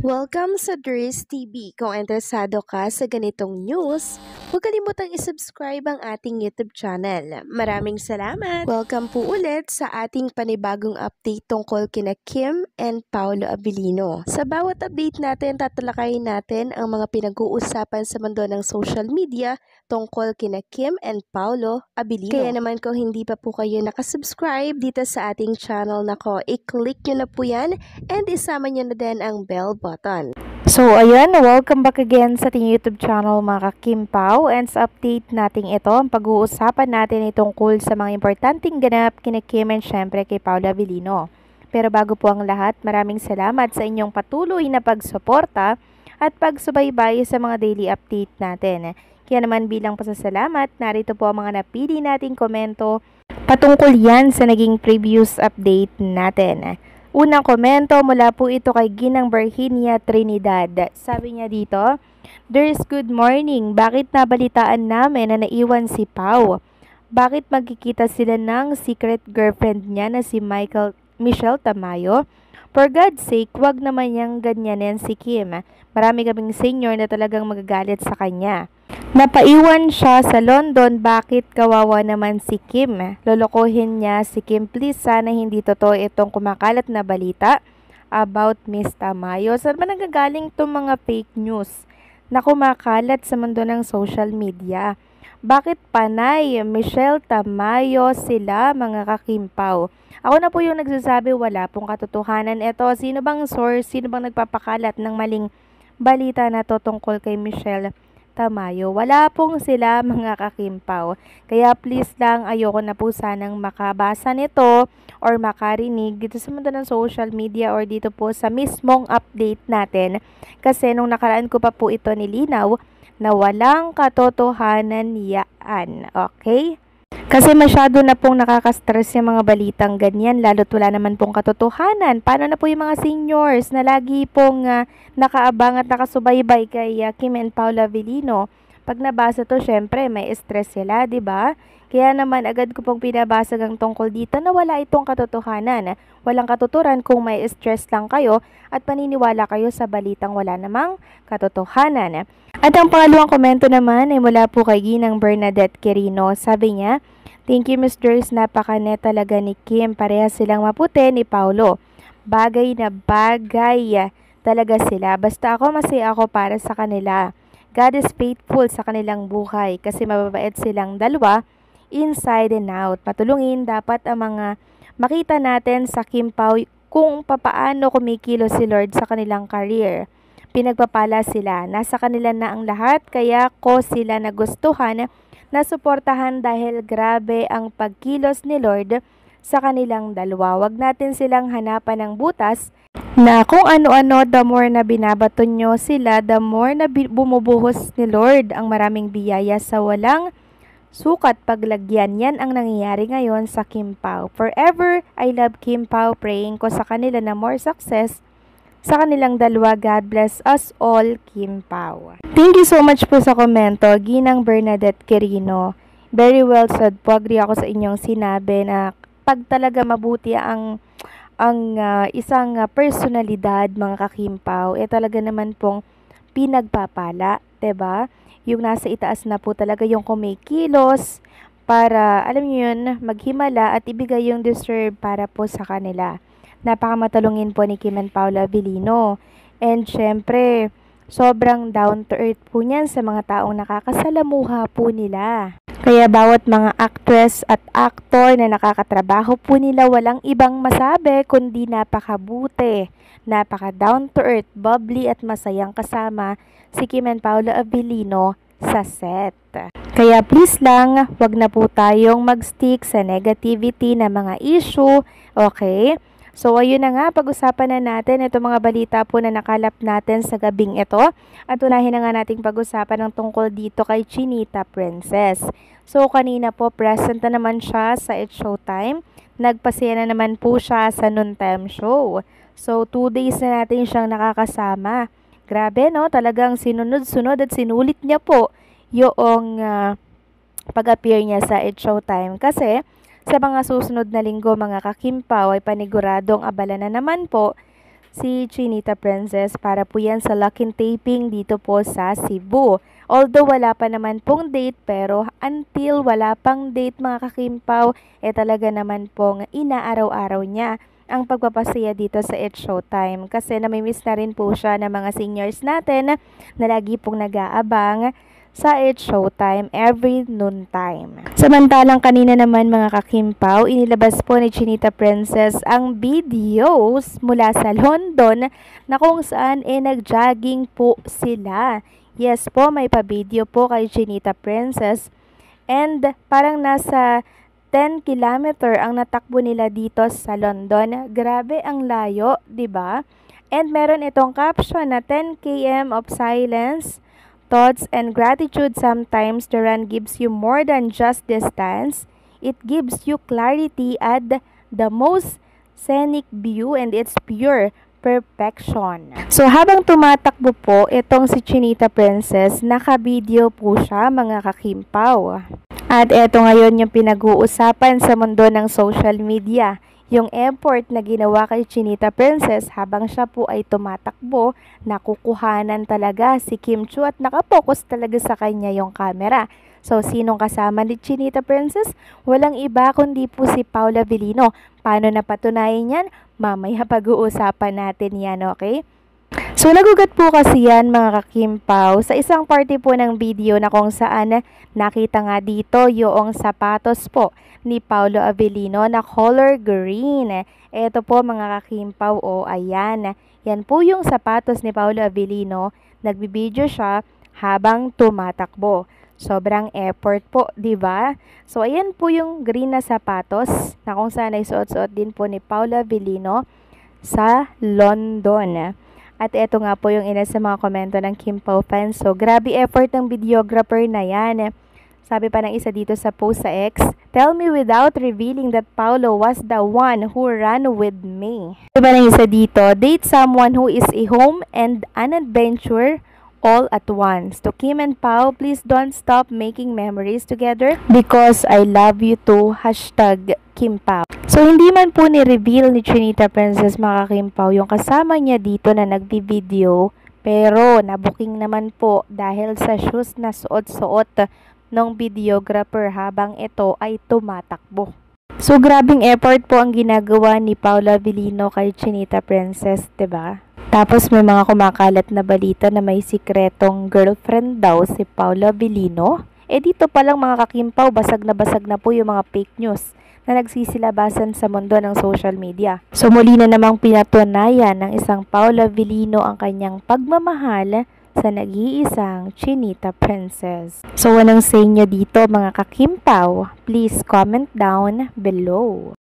Welcome sa Dries TV. Kung interesado ka sa ganitong news, huwag kalimutang isubscribe ang ating YouTube channel. Maraming salamat! Welcome po ulit sa ating panibagong update tungkol kina Kim and Paolo Abilino. Sa bawat update natin, tatalakayin natin ang mga pinag-uusapan sa mundo ng social media tungkol kina Kim and Paolo Abilino. Kaya naman kung hindi pa po kayo nakasubscribe dito sa ating channel nako, i-click nyo na po yan and isama nyo na din ang bell button. So, ayan, welcome back again sa ating YouTube channel mga Kim Pao. And sa update natin ito, ang pag-uusapan natin ay tungkol sa mga importanteng ganap kina Kim and syempre kay Paolo Abilino. Pero bago po ang lahat, maraming salamat sa inyong patuloy na pagsuporta at pagsubaybay sa mga daily update natin. Kaya naman bilang pasasalamat, narito po ang mga napili nating komento patungkol yan sa naging previous update natin. Unang komento mula po ito kay Ginang Virginia Trinidad. Sabi niya dito, "There's good morning. Bakit nabalitaan namin na naiwan si Pao? Bakit magkikita sila ng secret girlfriend niya na si Michelle Tamayo? For God's sake, wag naman niyang ganyanin si Kim. Marami kaming senior na talagang magagalit sa kanya. Napaiwan siya sa London, bakit kawawa naman si Kim? Lolokohin niya si Kim, please. Sana hindi totoo itong kumakalat na balita about Miss Tamayo." Saan ba nagagaling itong mga fake news na kumakalat sa mundo ng social media? Bakit panay Michelle Tamayo sila mga kakimpaw? Ako na po yung nagsasabi, wala pong katotohanan ito. Sino bang source, sino bang nagpapakalat ng maling balita na to tungkol kay Michelle Tamayo? Wala pong sila mga kakimpaw. Kaya please lang, ayoko na po sanang makabasa nito or makarinig dito sa mundo ng social media or dito po sa mismong update natin. Kasi nung nakaraan ko pa po ito nilinaw na walang katotohanan yan. Okay? Kasi masyado na pong nakaka-stress yung mga balitang ganyan, lalo't wala naman pong katotohanan. Paano na po yung mga seniors na lagi pong nakaabang at nakasubaybay kay Kim and Paolo Abilino? Pag nabasa to, syempre may stress sila, di ba? Kaya naman agad ko pong pinabasag ang tungkol dito na wala itong katotohanan. Walang katuturan kung may stress lang kayo at paniniwala kayo sa balitang wala namang katotohanan. At ang pangalawang komento naman ay mula po kay Ginang Bernadette Quirino. Sabi niya, "Thank you, Miss Joyce. Napaka-net talaga ni Kim. Parehas silang maputi ni Paolo. Bagay na bagay talaga sila. Basta ako, masaya ako para sa kanila. God is faithful sa kanilang buhay kasi mababait silang dalawa inside and out. Matulungin dapat ang mga makita natin sa Kim Pao kung papaano kumikilos si Lord sa kanilang career. Pinagpapala sila. Nasa kanila na ang lahat kaya ko sila nagustuhan na suportahan dahil grabe ang pagkilos ni Lord sa kanilang dalawa. Wag natin silang hanapan ng butas na kung ano-ano. The more na binabaton nyo sila, the more na bumubuhos ni Lord ang maraming biyaya sa walang sukat paglagyan. Yan ang nangyayari ngayon sa Kim Pao. Forever, I love Kim Pao. Praying ko sa kanila na more success sa kanilang dalawa. God bless us all, Kim Pao." Thank you so much po sa komento, Ginang Bernadette Quirino. Very well said po. Agree ako sa inyong sinabi na pag talaga mabuti ang isang personalidad, mga kakimpaw, talaga naman pong pinagpapala, 'di ba? Yung nasa itaas na po talaga yung kumikilos para, alam niyo yun, maghimala at ibigay yung deserve para po sa kanila. Napakamatalungin po ni Kim and Paolo Abilino. And syempre, sobrang down to earth po niyan sa mga taong nakakasalamuha po nila. Kaya bawat mga actress at actor na nakakatrabaho po nila, walang ibang masabi kundi napakabuti, napaka down to earth, bubbly at masayang kasama si Kim and Paolo Abilino sa set. Kaya please lang, wag na po tayong mag-stick sa negativity na mga issue, okay? So, ayun na nga, pag-usapan na natin itong mga balita po na nakalap natin sa gabing ito. At unahin na nga nating pag-usapan ng tungkol dito kay Chinita Princess. So, kanina po, present na naman siya sa It's Showtime. Nagpasaya na naman po siya sa noontime show. So, 2 days na natin siyang nakakasama. Grabe, no? Talagang sinunod-sunod at sinulit niya po yung pag-appear niya sa It's Showtime. Kasi sa mga susunod na linggo, mga kakimpaw, ay paniguradong abala na naman po si Chinita Princess para po yan sa lock and taping dito po sa Cebu. Although wala pa naman pong date, pero until wala pang date mga kakimpaw, talaga naman pong inaaraw-araw niya ang pagpapasaya dito sa It's Showtime kasi namimiss na rin po siya ng mga seniors natin na lagi pong nag-aabang sa It's Showtime every noon time. Samantalang kanina naman mga kakimpaw, inilabas po ni Chinita Princess ang videos mula sa London na kung saan nag-jogging po sila. Yes po, may pa-video po kay Chinita Princess and parang nasa 10 kilometer ang natakbo nila dito sa London. Grabe ang layo, 'di ba? And meron itong caption na 10 km of silence, thoughts and gratitude. Sometimes the run gives you more than just distance. It gives you clarity at the most scenic view and it's pure perfection. So habang tumatakbo po itong si Chinita Princess, naka-video po siya mga kakimpaw. At eto ngayon yung pinag-uusapan sa mundo ng social media. Yung effort na ginawa kay Chinita Princess habang siya po ay tumatakbo, nakukuhanan talaga si Kim Chiu at nakapokus talaga sa kanya yung camera. So, sinong kasama ni Chinita Princess? Walang iba kundi po si Paula Avellino. Paano napatunayan yan? Mamaya pag-uusapan natin yan, okay? So, nagugat po kasi yan mga kakimpaw sa isang party po ng video na kung saan nakita nga dito yung sapatos po ni Paolo Avellino na color green. Ito po mga kakimpaw, ayan. Yan po yung sapatos ni Paolo Avellino. Nagbibideo siya habang tumatakbo. Sobrang effort po, di ba? So, ayan po yung green na sapatos na kung saan ay suot-suot din po ni Paolo Avellino sa London. At eto nga po yung ina sa mga komento ng Kim Pao fans. So, grabe effort ng videographer na yan. Sabi pa ng isa dito sa post sa X, "Tell me without revealing that Paolo was the one who ran with me." Sabi pa ng isa dito, "Date someone who is a home and an adventure all at once. To Kim and Pao, please don't stop making memories together because I love you too. #KimPao." So, hindi man po ni-reveal ni Chinita Princess mga Kim Pao yung kasama niya dito na nagbi-video, pero nabuking naman po dahil sa shoes na suot-suot ng videographer habang ito ay tumatakbo. So, grabing effort po ang ginagawa ni Paula Avellino kay Chinita Princess, 'di ba? Tapos may mga kumakalat na balita na may sikretong girlfriend daw si Paula Avellino. Dito pa lang mga kakimpaw, basag na po yung mga fake news na nagsisilabasan sa mundo ng social media. So muli na namang pinatunayan ng isang Paula Avellino ang kanyang pagmamahal sa nag-iisang Chinita Princess. So anong say nyo dito mga kakimpaw? Please comment down below.